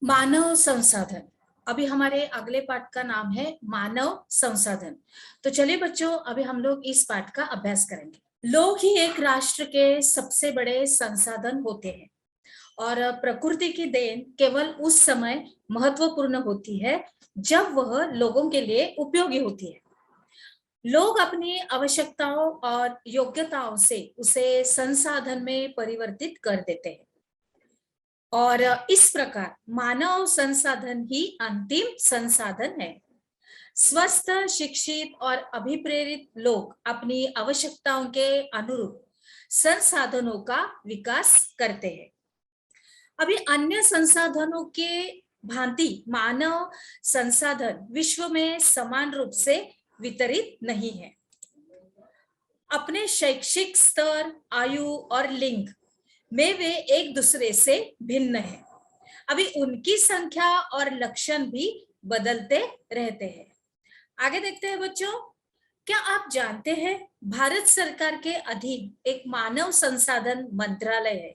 मानव संसाधन। अभी हमारे अगले पाठ का नाम है मानव संसाधन। तो चलिए बच्चों, अभी हम लोग इस पाठ का अभ्यास करेंगे। लोग ही एक राष्ट्र के सबसे बड़े संसाधन होते हैं और प्रकृति की देन केवल उस समय महत्वपूर्ण होती है जब वह लोगों के लिए उपयोगी होती है। लोग अपनी आवश्यकताओं और योग्यताओं से उसे संसाधन में परिवर्तित कर देते हैं और इस प्रकार मानव संसाधन ही अंतिम संसाधन है। स्वस्थ, शिक्षित और अभिप्रेरित लोग अपनी आवश्यकताओं के अनुरूप संसाधनों का विकास करते हैं। अभी अन्य संसाधनों के भांति मानव संसाधन विश्व में समान रूप से वितरित नहीं है। अपने शैक्षिक स्तर, आयु और लिंग में वे एक दूसरे से भिन्न हैं। अभी उनकी संख्या और लक्षण भी बदलते रहते हैं। आगे देखते हैं बच्चों। क्या आप जानते हैं भारत सरकार के अधीन एक मानव संसाधन मंत्रालय है।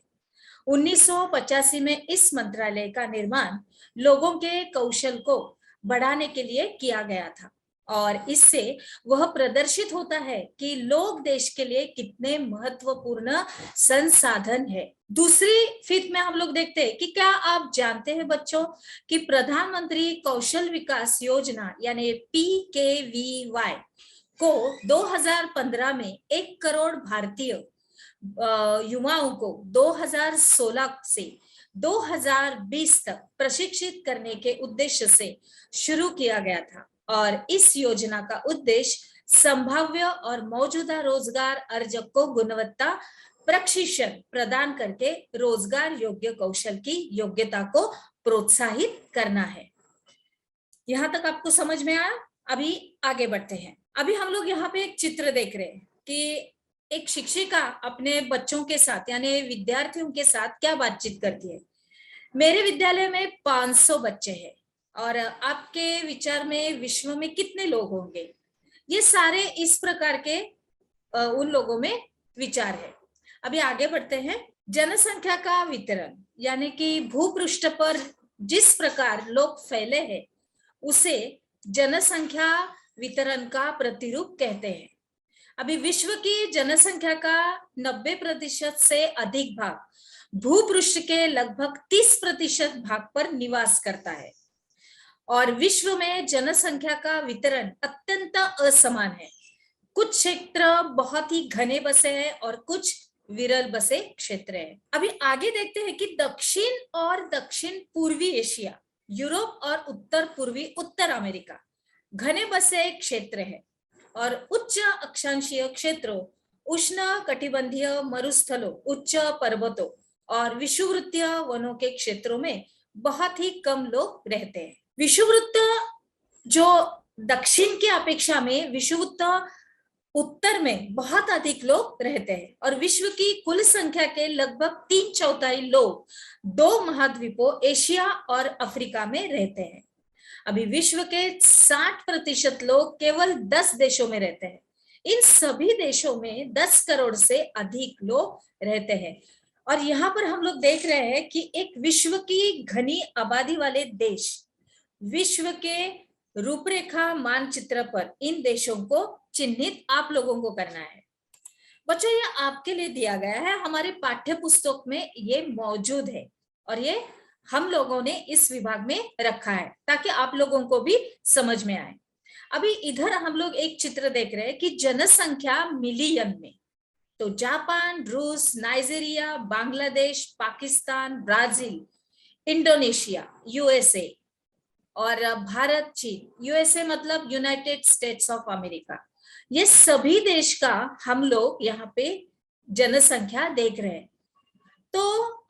1985 में इस मंत्रालय का निर्माण लोगों के कौशल को बढ़ाने के लिए किया गया था और इससे वह प्रदर्शित होता है कि लोग देश के लिए कितने महत्वपूर्ण संसाधन है। दूसरी फिफ्थ में हम लोग देखते हैं कि क्या आप जानते हैं बच्चों कि प्रधानमंत्री कौशल विकास योजना यानी PKVY को 2015 में 1 करोड़ भारतीय युवाओं को 2016 से 2020 तक प्रशिक्षित करने के उद्देश्य से शुरू किया गया था और इस योजना का उद्देश्य संभाव्य और मौजूदा रोजगार अर्जक को गुणवत्ता प्रशिक्षण प्रदान करके रोजगार योग्य कौशल की योग्यता को प्रोत्साहित करना है। यहां तक आपको समझ में आया? अभी आगे बढ़ते हैं। अभी हम लोग यहाँ पे एक चित्र देख रहे हैं कि एक शिक्षिका अपने बच्चों के साथ यानी विद्यार्थियों के साथ क्या बातचीत करती है। मेरे विद्यालय में 500 बच्चे हैं और आपके विचार में विश्व में कितने लोग होंगे? ये सारे इस प्रकार के उन लोगों में विचार है। अभी आगे बढ़ते हैं। जनसंख्या का वितरण यानी कि भूपृष्ठ पर जिस प्रकार लोग फैले हैं उसे जनसंख्या वितरण का प्रतिरूप कहते हैं। अभी विश्व की जनसंख्या का 90% से अधिक भाग भूपृष्ठ के लगभग 30% भाग पर निवास करता है और विश्व में जनसंख्या का वितरण अत्यंत असमान है। कुछ क्षेत्र बहुत ही घने बसे हैं और कुछ विरल बसे क्षेत्र हैं। अभी आगे देखते हैं कि दक्षिण और दक्षिण पूर्वी एशिया, यूरोप और उत्तर पूर्वी उत्तर अमेरिका घने बसे क्षेत्र है और उच्च अक्षांशीय क्षेत्रों, उष्ण कटिबंधीय मरुस्थलों, उच्च पर्वतों और विषुववृत्तीय वनों के क्षेत्रों में बहुत ही कम लोग रहते हैं। विषुववृत्त जो दक्षिण की अपेक्षा में विषुववृत्त उत्तर में बहुत अधिक लोग रहते हैं और विश्व की कुल संख्या के लगभग 3/4 लोग 2 महाद्वीपों एशिया और अफ्रीका में रहते हैं। अभी विश्व के 60% लोग केवल 10 देशों में रहते हैं। इन सभी देशों में 10 करोड़ से अधिक लोग रहते हैं और यहाँ पर हम लोग देख रहे हैं कि एक विश्व की घनी आबादी वाले देश विश्व के रूपरेखा मानचित्र पर इन देशों को चिन्हित आप लोगों को करना है। बच्चों ये आपके लिए दिया गया है, हमारे पाठ्य पुस्तक में ये मौजूद है और ये हम लोगों ने इस विभाग में रखा है ताकि आप लोगों को भी समझ में आए। अभी इधर हम लोग एक चित्र देख रहे हैं कि जनसंख्या मिलियन में, तो जापान, रूस, Nigeria, Bangladesh, Pakistan, Brazil, Indonesia, USA और भारत, चीन, USA मतलब यूनाइटेड स्टेट्स ऑफ अमेरिका, ये सभी देश का हम लोग यहाँ पे जनसंख्या देख रहे हैं। तो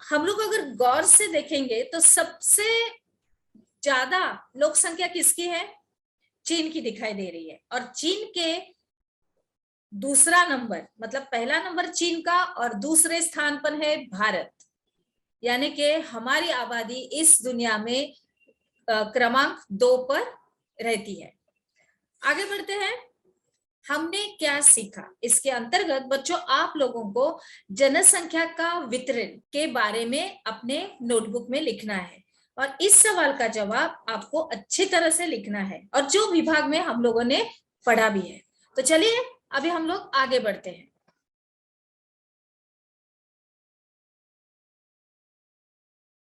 हम लोग अगर गौर से देखेंगे तो सबसे ज्यादा लोक संख्या किसकी है? चीन की दिखाई दे रही है और चीन के दूसरा नंबर मतलब पहला नंबर चीन का और दूसरे स्थान पर है भारत, यानी कि हमारी आबादी इस दुनिया में क्रमांक 2 पर रहती है। आगे बढ़ते हैं। हमने क्या सीखा? इसके अंतर्गत बच्चों आप लोगों को जनसंख्या का वितरण के बारे में अपने नोटबुक में लिखना है और इस सवाल का जवाब आपको अच्छी तरह से लिखना है, और जो विभाग में हम लोगों ने पढ़ा भी है। तो चलिए अभी हम लोग आगे बढ़ते हैं।